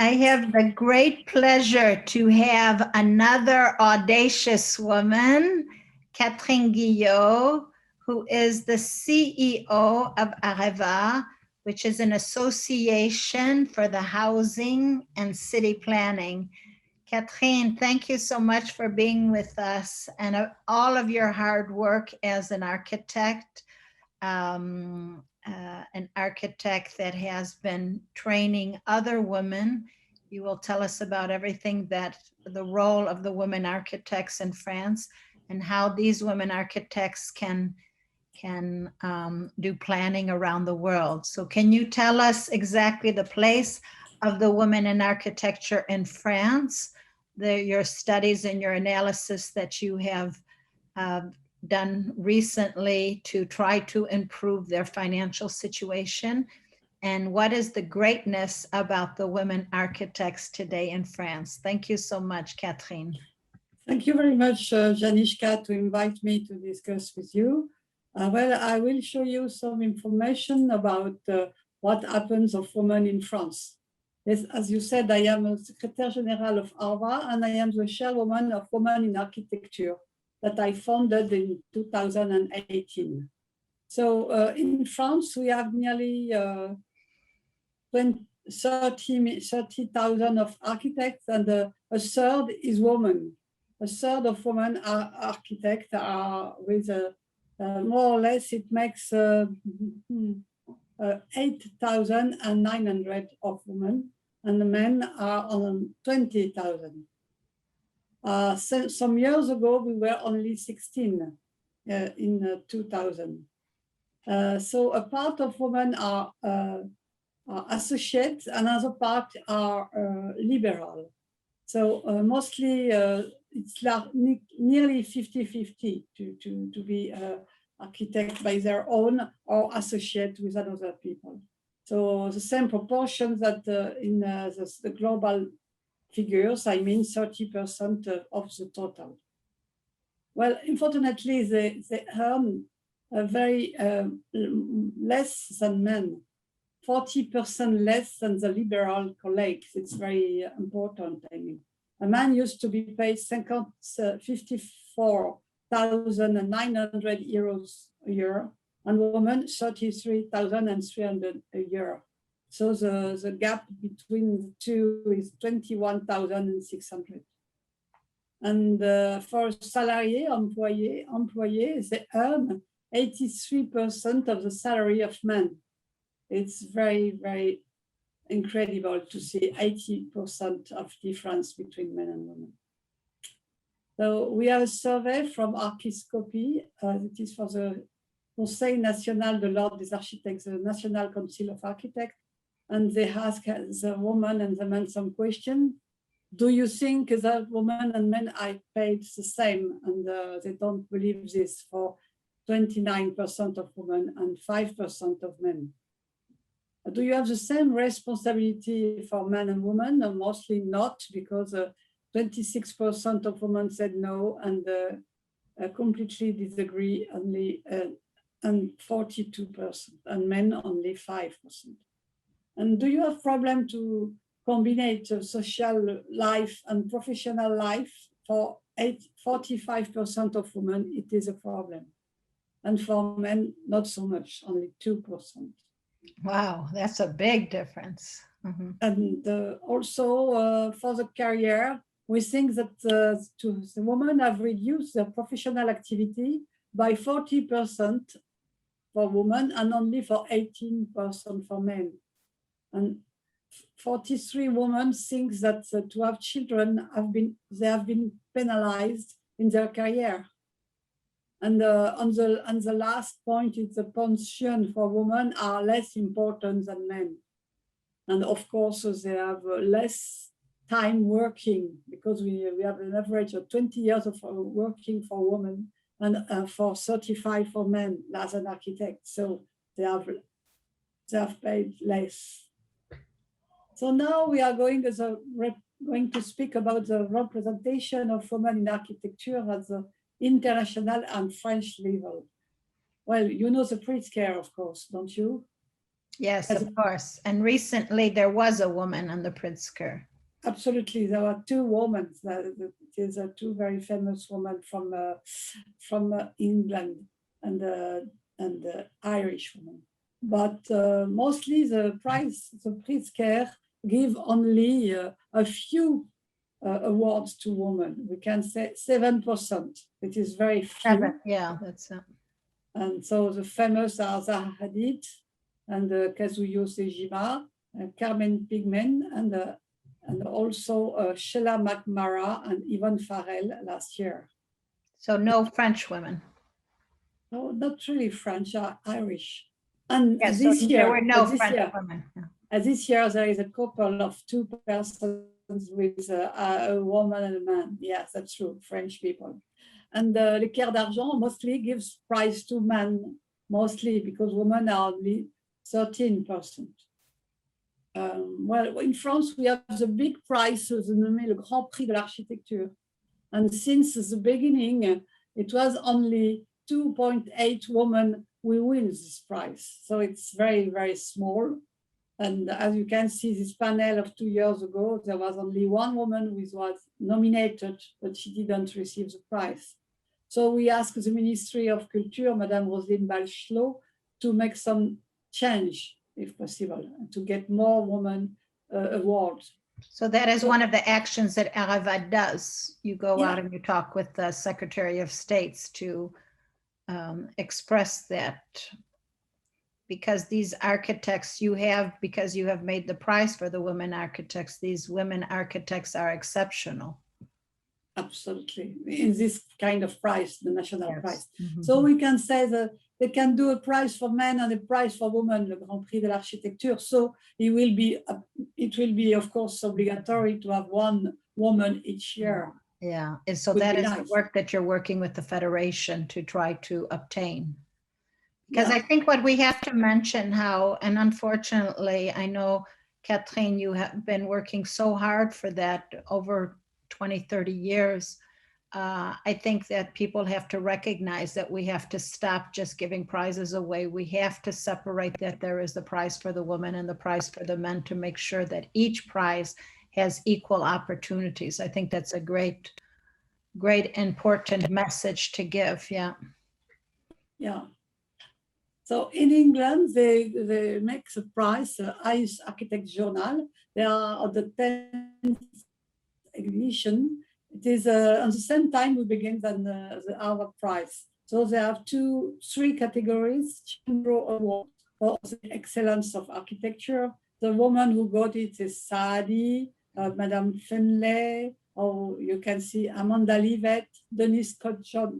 I have the great pleasure to have another audacious woman, Catherine GUYOT, who is the CEO of ARVHA, which is an association for the housing and city planning. Catherine, thank you so much for being with us and all of your hard work as an architect that has been training other women. You will tell us about everything that the role of the women architects in France and how these women architects can do planning around the world. So can you tell us exactly the place of the women in architecture in France, your studies and your analysis that you have done recently to try to improve their financial situation, and what is the greatness about the women architects today in France? Thank you so much, Catherine. Thank you very much, Janishka, to invite me to discuss with you. Well, I will show you some information about what happens of women in France. Yes, as you said, I am a Secretary General of ARVHA, and I am the chairwoman of Women in Architecture that I founded in 2018. So in France, we have nearly 30,000 of architects, and a third is women. A third of women are architects are with more or less, it makes 8,900 of women, and the men are on 20,000. Some years ago, we were only 16 in 2000. So a part of women are associates, another part are liberal. So mostly it's nearly 50-50 to be architect by their own or associate with other people. So the same proportions that in the global figures, I mean 30% of the total. Well, unfortunately, they earn very less than men, 40% less than the liberal colleagues. It's very important. I mean, a man used to be paid 54,900 euros a year, and women 33,300 a year. So the gap between the two is 21,600. And for salarié, employés, they earn 83% of the salary of men. It's very, very incredible to see 80% of difference between men and women. So we have a survey from Archiscopy. It is for the Conseil National de l'Ordre des Architectes, the National Council of Architects, and they ask the woman and the man some question. Do you think that women and men are paid the same? And they don't believe this for 29% of women and 5% of men. Do you have the same responsibility for men and women? No, mostly not, because 26% of women said no, and completely disagree only, and 42%, and men only 5%. And do you have problem to combine social life and professional life? For 45% of women, it is a problem. And for men, not so much, only 2%. Wow, that's a big difference. Mm-hmm. And also for the career, we think that the women have reduced their professional activity by 40% for women and only for 18% for men. And 43 women think that to have children they have been penalized in their career. And on the last point, it's the pension for women are less important than men. And of course, they have less time working, because we have an average of 20 years of working for women and for 35 for men as an architect. So they have paid less. So now we are going to speak about the representation of women in architecture at the international and French level. Well, you know the Pritzker, of course, don't you? Yes, As of course. And recently there was a woman on the Pritzker. absolutely, there were two women. These are two very famous women from England and Irish woman. But mostly the Pritzker give only a few awards to women. We can say 7%. It is very few. Yeah, that's And so the famous are Zaha Hadid and Kazuyo Sejima, Carmen Pigmen, and also Sheila McMara and Yvonne Farrell last year. so no French women. No, not really French, Irish. And Yeah, so this there year, were no this French year, women. Yeah. this year there is a couple of two persons with a woman and a man. Yes, that's true, French people. And Le Caire d'Argent mostly gives prize to men, mostly because women are only 13%. Well, in France, we have the big prize, nommé le Grand Prix de l'Architecture. And since the beginning, it was only 2.8 women who win this prize. So it's very, very small. And as you can see, this panel of 2 years ago, there was only one woman who was nominated, but she didn't receive the prize. So we asked the Ministry of Culture, Madame Roselyne Bachelot, to make some change, if possible, to get more women awards. So that is one of the actions that ARVHA does. You go out Yeah. and you talk with the Secretary of States to express that. Because these architects because you have made the prize for the women architects, these women architects are exceptional. Absolutely, in this kind of prize, the national Yes. prize. Mhm. So we can say that they can do a prize for men and a prize for women, le Grand Prix de l'Architecture. So it will be, of course, obligatory to have one woman each year. Yeah, and so Would that be is the nice. work that you're working with the Federation to try to obtain. Because Yeah. I think what we have to mention how, and unfortunately, I know, Catherine, you have been working so hard for that over 20, 30 years. I think that people have to recognize that we have to stop just giving prizes away. We have to separate that there is the prize for the women and the prize for the men to make sure that each prize has equal opportunities. I think that's a great, important message to give. Yeah. Yeah. So in England, they make the prize, ICE Architect Journal. They are at the 10th edition. It is on the same time we begin than the ARVHA prize. So they have three categories: Chimbro Award for the excellence of architecture. The woman who got it is Saadi, Madame FEMMES, or you can see Amanda Leavitt, Denise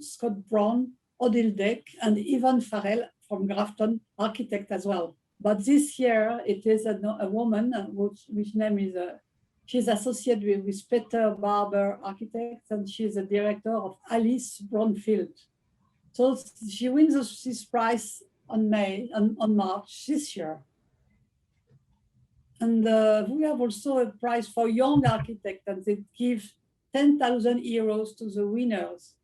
Scott Brown, Odile Deck, and Yvonne Farrell from Grafton, architect as well. But this year it is a woman which name is she's associated with Peter Barber Architects, and she's the director of Alice Brownfield. So she wins this prize on March this year. And we have also a prize for young architects, and they give 10,000 euros to the winners.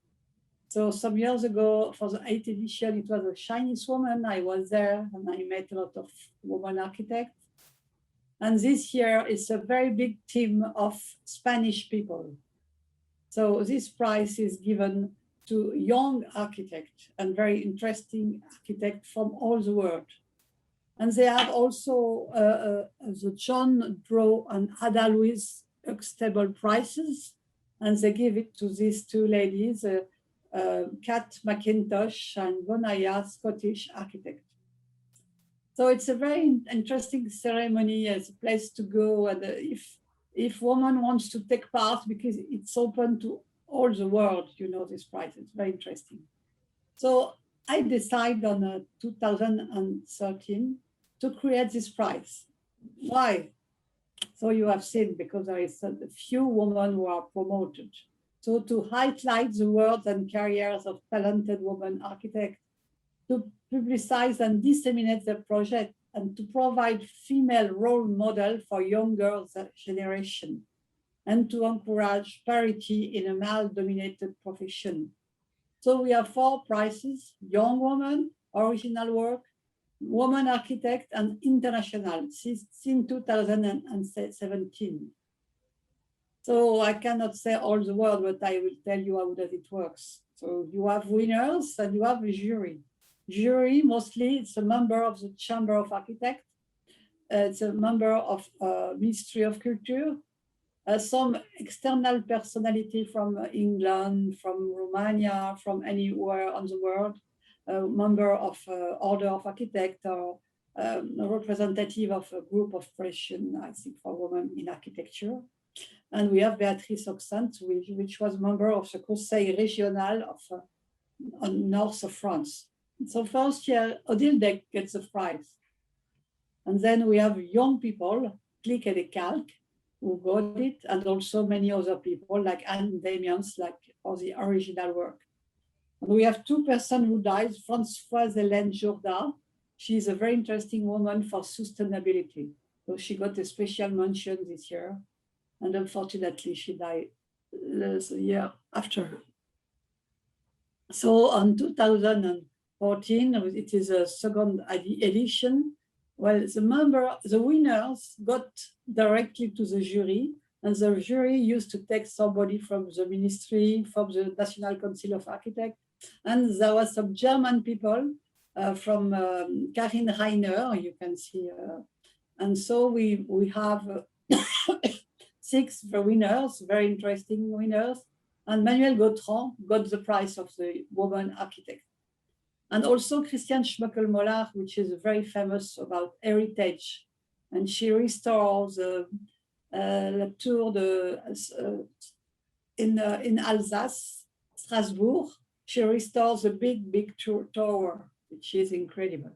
So some years ago, for the 8th edition, it was a Chinese woman. I was there and I met a lot of women architects. And this year it's a very big team of Spanish people. So this prize is given to young architects and very interesting architects from all the world. And they have also the John Draw and Ada Louise Huxtable prizes, and they give it to these two ladies, Kat McIntosh and Bonaya, Scottish architect. So it's a very interesting ceremony as a place to go, and if woman wants to take part, because it's open to all the world, this prize. It's very interesting. So I decided on 2013 to create this prize. Why? So you have seen, because there is a few women who are promoted. So to highlight the work and careers of talented women architects, to publicize and disseminate the project, and to provide female role model for younger generation, and to encourage parity in a male-dominated profession. So we have 4 prizes: young woman, original work, woman architect and international since 2017. So I cannot say all the word, but I will tell you how does it works. So you have winners and you have a jury. Jury, mostly it's a member of the Chamber of Architects. It's a member of Ministry of Culture, some external personality from England, from Romania, from anywhere on the world, a member of Order of Architects, or a representative of a group of Christian, I think, for women in architecture. And we have Béatrice Oxent, which was member of the Conseil Régional of on north of France. So first year, Odile Deck gets the prize. And then we have young people, Click and Calc, who got it, and also many other people like Anne Damiens, like for the original work. And we have two persons who died, Françoise Hélène Jourda. She's a very interesting woman for sustainability. So she got a special mention this year. And unfortunately, she died the year after. So on 2014, it is a second edition. Well, the winners got directly to the jury, and the jury used to take somebody from the ministry, from the National Council of Architects, and there was some German people from Karin Reiner, you can see, and so we have 6 winners, very interesting winners, and Manuel Gautran got the prize of the woman architect. And also Christiane Schmöckel-Mollach, which is very famous about heritage. And she restores La Tour in Alsace, Strasbourg. She restores a big tower, which is incredible.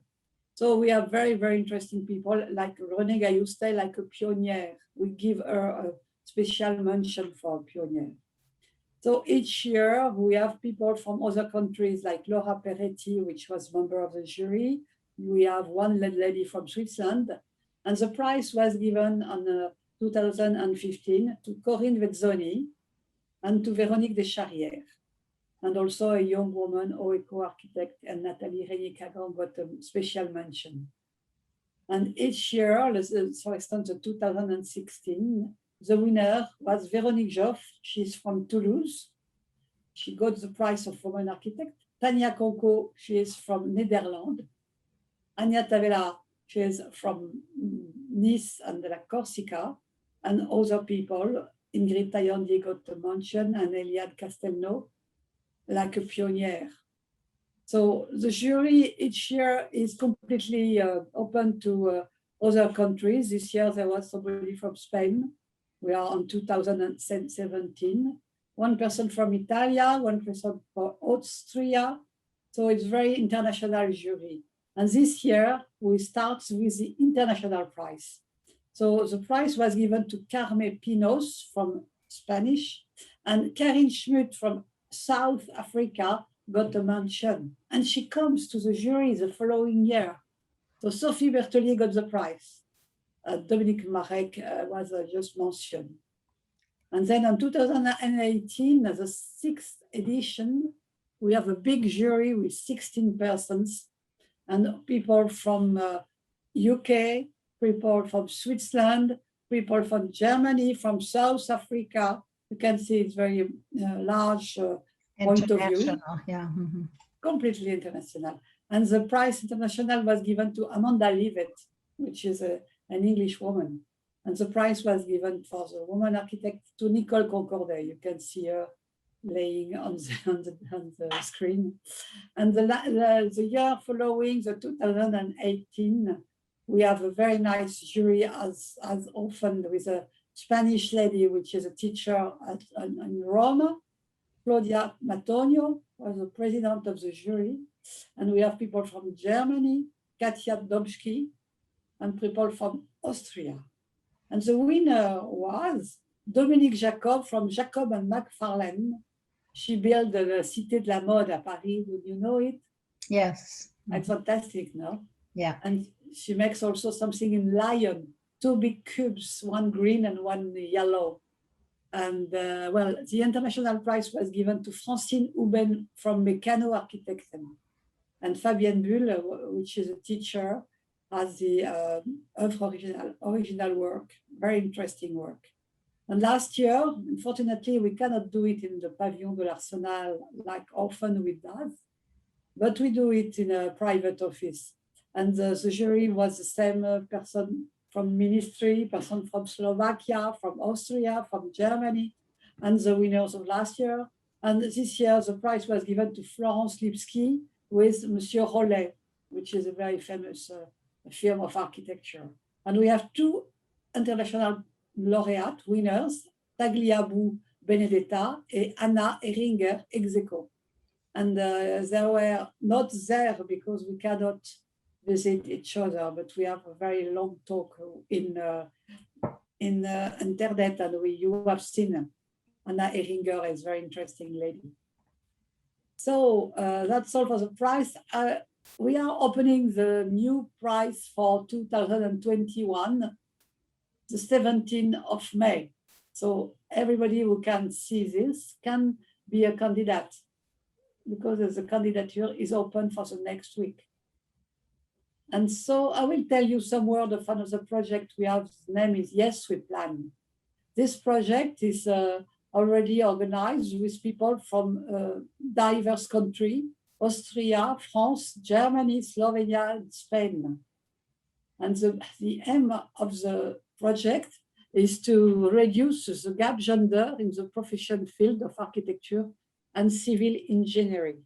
So we have very, very interesting people like René Gailloustet, like a pioneer. We give her a special mention for a pioneer. So each year we have people from other countries like Laura Peretti, which was member of the jury. We have one lady from Switzerland, and the prize was given on 2015 to Corinne Vezzoni and to Véronique Descharrières, and also a young woman, OECO architect, and Nathalie Régnier-Cagan got a special mention. And each year, for instance, 2016, the winner was Véronique Joffre. She's from Toulouse. She got the prize of woman architect. Tania Conco, she is from Netherlands. Anya Tavella, she is from Nice and La Corsica, and other people. Ingrid Taillandi got a mention, and Eliade Castelnau, like a pioneer. So the jury each year is completely open to other countries. This year there was somebody from Spain. We are on 2017. One person from Italia, one person from Austria. So it's very international jury. And this year we start with the international prize. So the prize was given to Carme Pinos from Spanish, and Karin Schmutt from South Africa got a mention. And she comes to the jury the following year. So Sophie Bertelier got the prize. Dominique Marek was just mentioned. And then in 2018, the 6th edition, we have a big jury with 16 persons, and people from UK, people from Switzerland, people from Germany, from South Africa. You can see it's very large point of view. Yeah. Mm-hmm. Completely international. And the prize international was given to Amanda Leavitt, which is an English woman. And the prize was given for the woman architect to Nicole Concordet. You can see her laying on the screen. And the year following, the 2018, we have a very nice jury as often with a Spanish lady, which is a teacher in Rome. Claudia Matonio was the president of the jury. And we have people from Germany, Katia Domsky, and people from Austria. And the winner was Dominique Jacob from Jacob and McFarlane. She built the Cité de la Mode à Paris. Do you know it? Yes. It's fantastic, no? Yeah. And she makes also something in Lyon, 2 big cubes, one green and one yellow. And well, the international prize was given to Francine Houben from Mécano Architecten. And Fabienne Bull, which is a teacher, has the ARVHA original work, very interesting work. And last year, unfortunately, we cannot do it in the Pavillon de l'Arsenal like often we do, but we do it in a private office. And the jury was the same person from ministry, person from Slovakia, from Austria, from Germany, and the winners of last year. And this year, the prize was given to Florence Lipski with Monsieur Rollet, which is a very famous firm of architecture. And we have two international laureate winners, Tagliabue Benedetta and Anna Ehringer ex aequo. And they were not there because we cannot visit each other, but we have a very long talk in internet, and you have seen Anna Ehringer is a very interesting lady. So that's all for the prize. We are opening the new prize for 2021, the 17th of May. So everybody who can see this can be a candidate, because the candidature is open for the next week. And so I will tell you some word of another project we have. The name is Yes, We Plan. This project is already organized with people from diverse countries: Austria, France, Germany, Slovenia, and Spain. And the aim of the project is to reduce the gap gender in the profession field of architecture and civil engineering.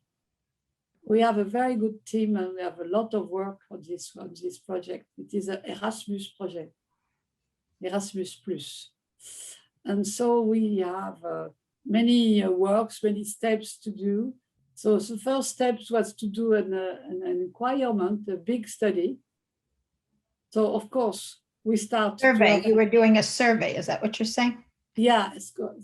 We have a very good team, and we have a lot of work on this project. It is an Erasmus project, Erasmus Plus. And so we have many works, many steps to do. So the first step was to do an requirement, a big study. So of course, we start. Survey, you were doing a survey, is that what you're saying? Yeah,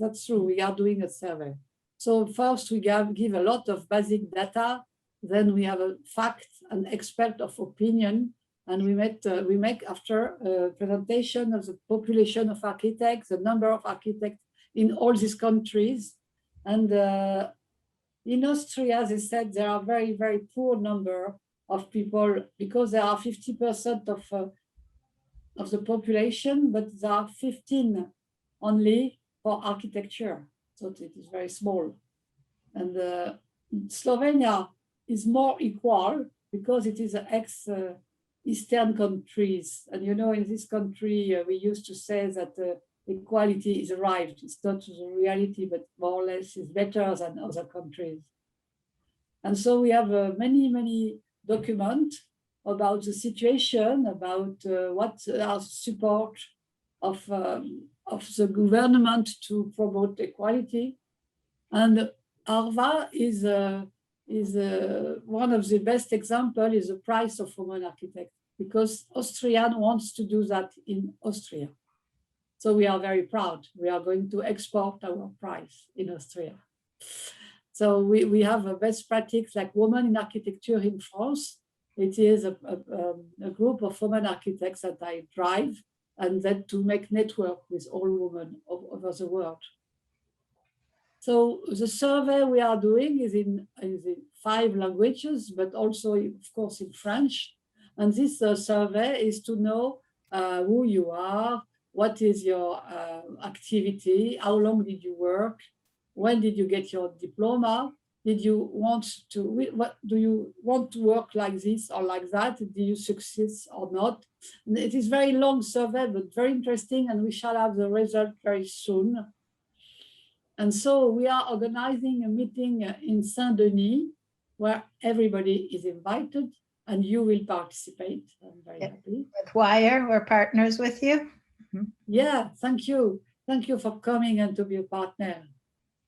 that's true. We are doing a survey. So first we give a lot of basic data. Then we have a fact, an expert of opinion, and we make after a presentation of the population of architects, the number of architects in all these countries. And in Austria, they said there are very, very poor number of people, because there are 50% of the population, but there are 15 only for architecture. So it is very small. And Slovenia is more equal because it is an ex-Eastern countries. And you know, in this country, we used to say that equality is arrived. It's not the reality, but more or less is better than other countries. And so we have many, many documents about the situation, about what are support of the government to promote equality. And ARVHA is one of the best examples, is the price of women architects, because Austrian wants to do that in Austria. So we are very proud. We are going to export our prize in Austria. So we have a best practice like Women in Architecture in France. It is a group of women architects that I drive, and then to make network with all women over the world. So the survey we are doing is in 5 languages, but also, of course, in French. And this survey is to know who you are, what is your activity, how long did you work, when did you get your diploma, did you want to, what do you want to work like this or like that, did you succeed or not? And it is very long survey, but very interesting, and we shall have the result very soon. And so we are organizing a meeting in Saint Denis where everybody is invited, and you will participate. I'm very happy. With WWIRE, we're partners with you. Yeah, thank you. Thank you for coming and to be a partner.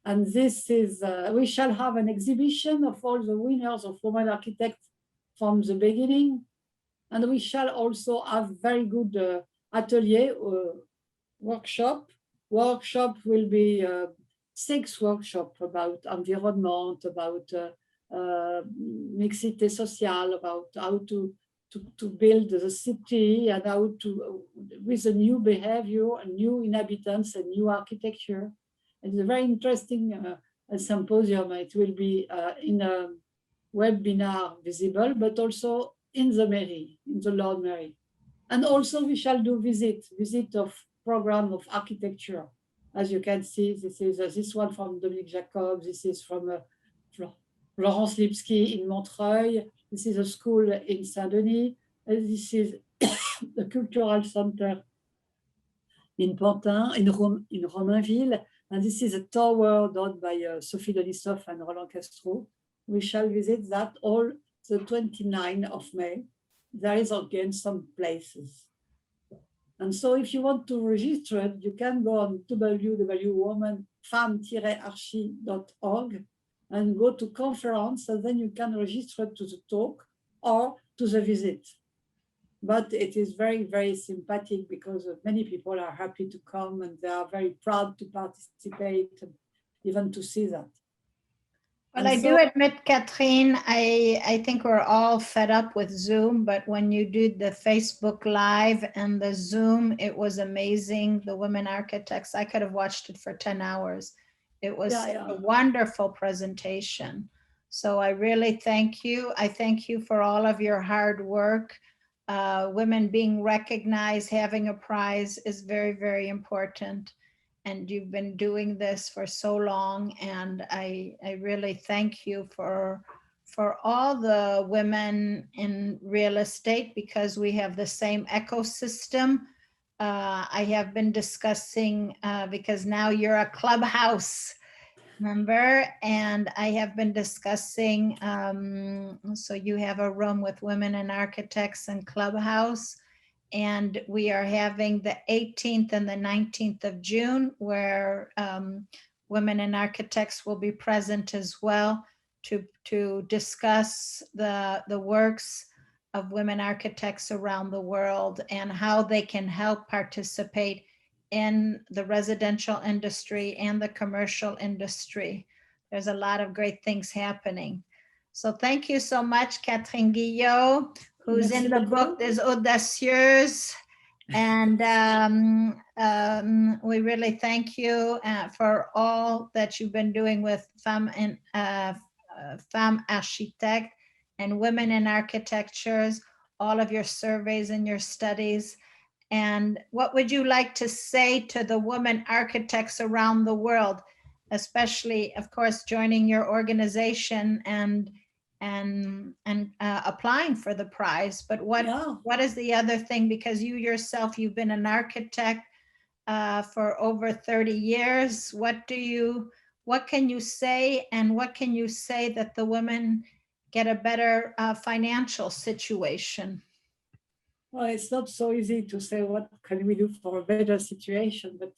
And this is, we shall have an exhibition of all the winners of Women Architects from the beginning. And we shall also have very good atelier workshop. Workshop will be 6 workshops about environment, about mixité sociale, about how to build the city, and how to, with a new behavior and new inhabitants and new architecture. It's a very interesting symposium. It will be in webinar visible, but also in the mairie, in the Lord Mairie. And also we shall do visit of program of architecture. As you can see, this is this one from Dominique Jacob, this is from Florence Lipsky in Montreuil, this is a school in Saint Denis, and this is the cultural center in Pantin, in Romainville, and this is a tower done by Sophie Denisov and Roland Castro. We shall visit that all the 29th of May. There is again some places. And so if you want to register it, you can go on www.femmes-archi.org and go to conference, and then you can register to the talk or to the visit. But it is very, very sympathetic because many people are happy to come and they are very proud to participate and even to see that. Well, I do admit, Catherine, I think we're all fed up with Zoom, but when you did the Facebook Live and the Zoom, it was amazing. The women architects, I could have watched it for 10 hours. It was a wonderful presentation. So I really thank you. I thank you for all of your hard work. Women being recognized, having a prize is very, very important. And you've been doing this for so long, and I really thank you for all the women in real estate, because we have the same ecosystem. I have been discussing, because now you're a clubhouse member, and I have been discussing, so you have a room with women and architects and clubhouse. And we are having the 18th and the 19th of June, where women and architects will be present as well to discuss the works of women architects around the world and how they can help participate in the residential industry and the commercial industry. There's a lot of great things happening. So thank you so much, Catherine Guyot, who's in the book des Audacieuses. And we really thank you for all that you've been doing with Femmes Architectes and Women in Architectures, all of your surveys and your studies. And what would you like to say to the women architects around the world, especially, of course, joining your organization and applying for the prize? But what is the other thing? Because you yourself, you've been an architect for over 30 years. What can you say, and what can you say that the women get a better financial situation? Well, it's not so easy to say what can we do for a better situation, but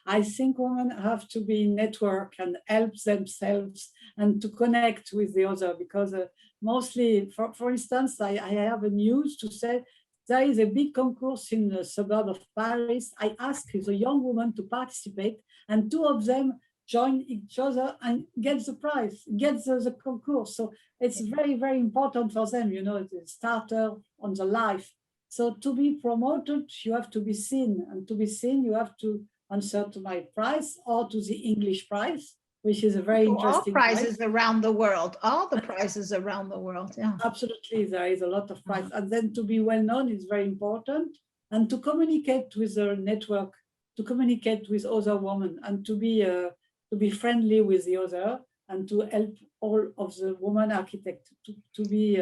I think women have to be in network and help themselves and to connect with the other, because mostly, for instance, I have a news to say there is a big concourse in the suburb of Paris. I asked the young women to participate, and two of them join each other and get the prize, get the concourse. So it's very, very important for them, you know, the starter on the life. So to be promoted, you have to be seen, and to be seen, you have to answer to my prize or to the English prize, which is a very interesting all prizes around the world, all the prizes around the world. Yeah, absolutely, there is a lot of prizes. And then to be well known is very important, and to communicate with the network, to communicate with other women, and to be friendly with the other, and to help all of the women architects to be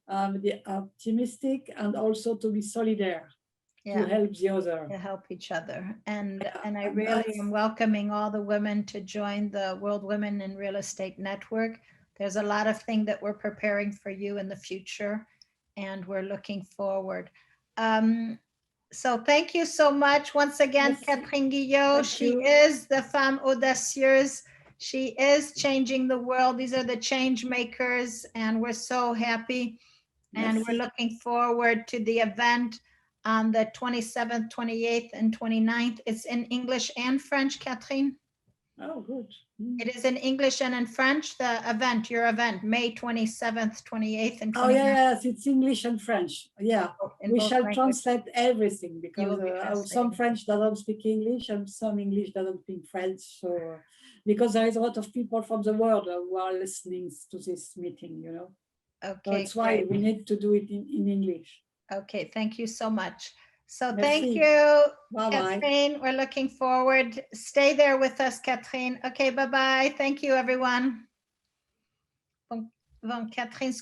optimistic, and also to be solidaire, to help the other. To help each other. And I really am welcoming all the women to join the World Women in Real Estate Network. There's a lot of things that we're preparing for you in the future, and we're looking forward. So thank you so much once again, Catherine Guyot. She is the Femme Audacieuse. She is changing the world. These are the change makers, and we're so happy. And we're looking forward to the event on the 27th, 28th, and 29th. It's in English and French, Catherine? Oh, good. It is in English and in French, the event, your event, May 27th, 28th, and 29th. Oh, yes, it's English and French. Yeah, In we both shall languages. translate everything You because will be some translating. French doesn't speak English and some English doesn't speak French. So, because there is a lot of people from the world who are listening to this meeting, you know. So Okay, that's why great. we need to do it in English. Okay, thank you so much. So Merci. thank you, Bye-bye. Catherine. We're looking forward. Stay there with us, Catherine. Okay, bye-bye. Thank you, everyone. Bon, Catherine,